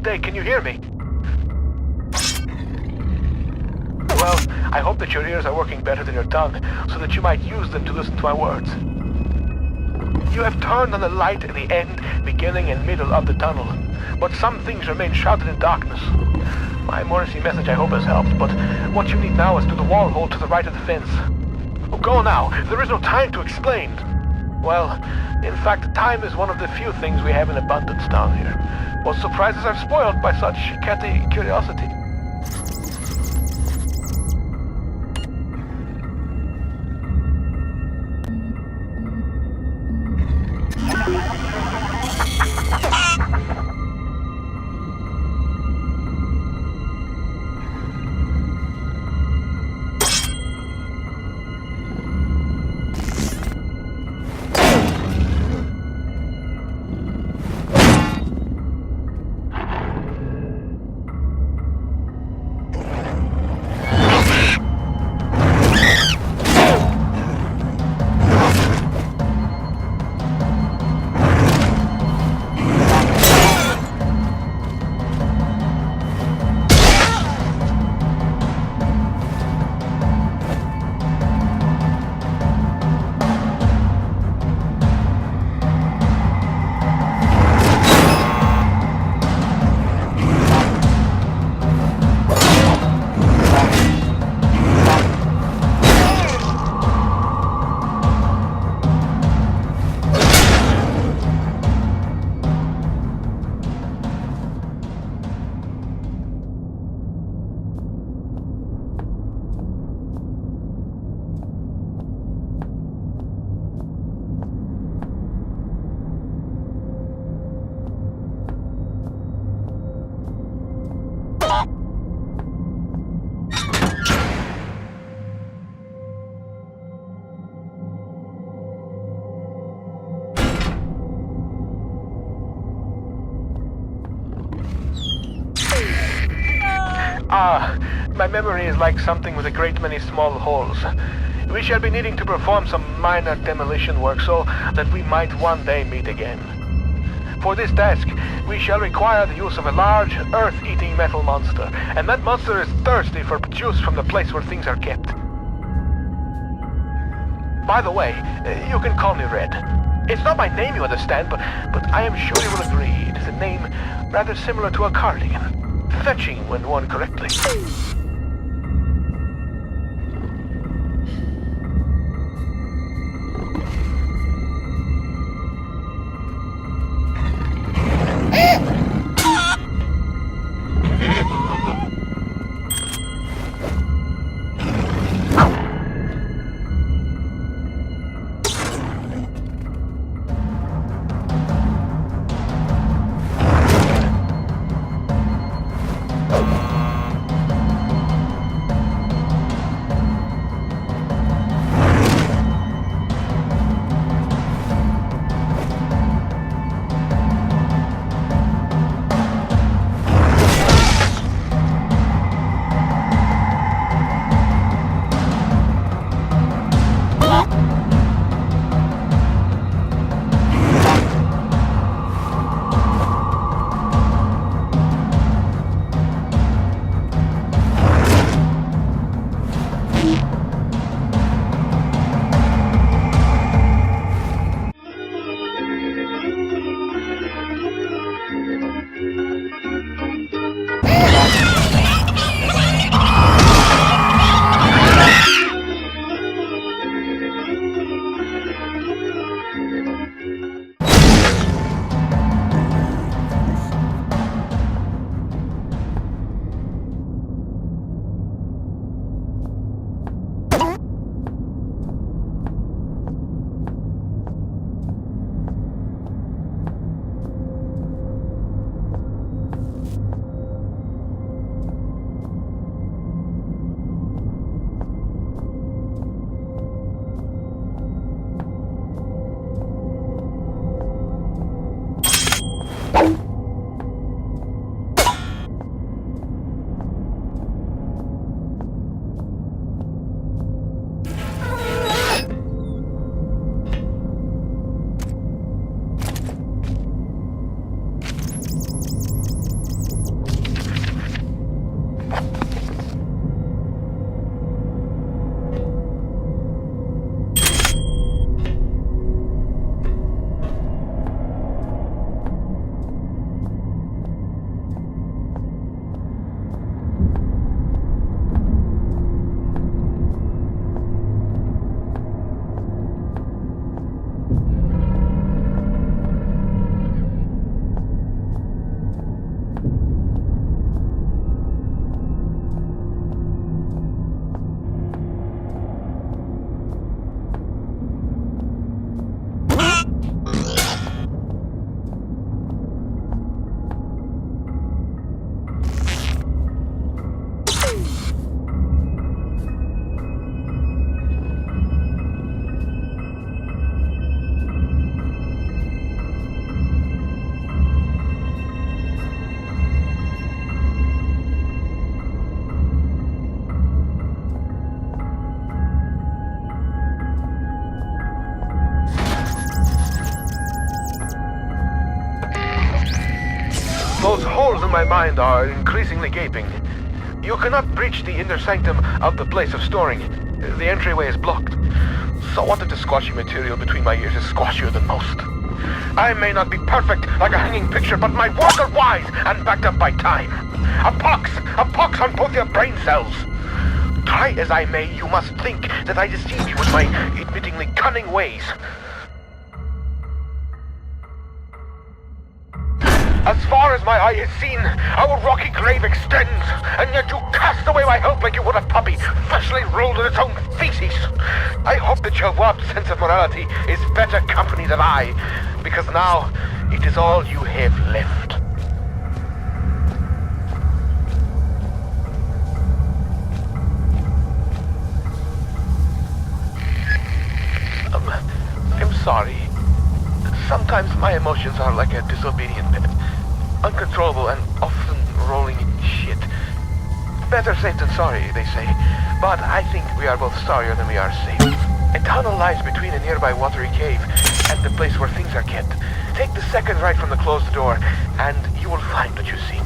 day. Can you hear me? Well, I hope that your ears are working better than your tongue, so that you might use them to listen to my words. You have turned on the light at the end, beginning and middle of the tunnel, but some things remain shrouded in darkness. My emergency message I hope has helped, but what you need now is to the wall hole to the right of the fence. Oh, go now, there is no time to explain. Well, in fact, time is one of the few things we have in abundance down here. What surprises are spoiled by such catty curiosity. My memory is like something with a great many small holes. We shall be needing to perform some minor demolition work so that we might one day meet again. For this task, we shall require the use of a large, earth-eating metal monster, and that monster is thirsty for juice from the place where things are kept. By the way, you can call me Red. It's not my name, you understand, but I am sure you will agree it is a name rather similar to a cardigan. Fetching when worn correctly. in my mind are increasingly gaping. You cannot breach the inner sanctum of the place of storing. The entryway is blocked. So what if the squashy material between my ears is squashier than most? I may not be perfect like a hanging picture, but my words are wise and backed up by time. A pox on both your brain cells. Try as I may, you must think that I deceive you with my admittingly cunning ways. As far as my eye has seen, our rocky grave extends, and yet you cast away my hope like you would a puppy freshly rolled in its own feces. I hope that your warped sense of morality is better company than I, because now it is all you have left. I'm sorry. Sometimes my emotions are like a disobedient pet. Uncontrollable and often rolling in shit. Better safe than sorry, they say. But I think we are both sorrier than we are safe. A tunnel lies between a nearby watery cave and the place where things are kept. Take the second right from the closed door, and you will find what you seek.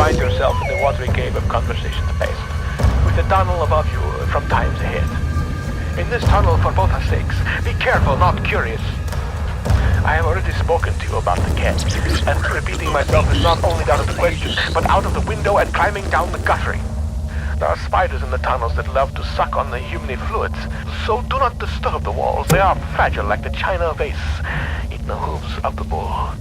find yourself in the watery cave of conversation space, with the tunnel above you from times ahead. In this tunnel, for both our sakes, be careful, not curious. I have already spoken to you about the cat, and repeating myself is not only out of the question, but out of the window and climbing down the guttering. There are spiders in the tunnels that love to suck on the humany fluids, so do not disturb the walls. They are fragile like the china vase in the hooves of the bull.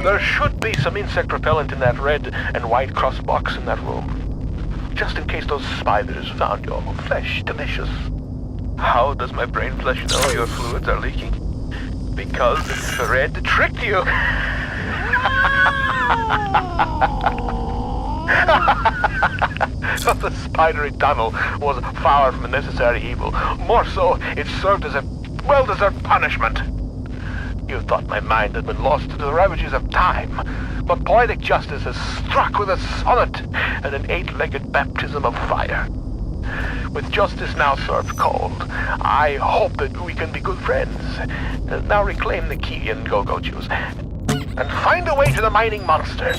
There should be some insect repellent in that red and white cross box in that room, just in case those spiders found your flesh delicious. How does my brain flesh know your fluids are leaking? Because the thread tricked you! The spidery tunnel was far from a necessary evil. More so, it served as a well-deserved punishment. You thought my mind had been lost to the ravages of time, but poetic justice has struck with a sonnet and an 8-legged baptism of fire. With justice now served cold, I hope that we can be good friends. Now reclaim the key and go juice, and find a way to the mining monster.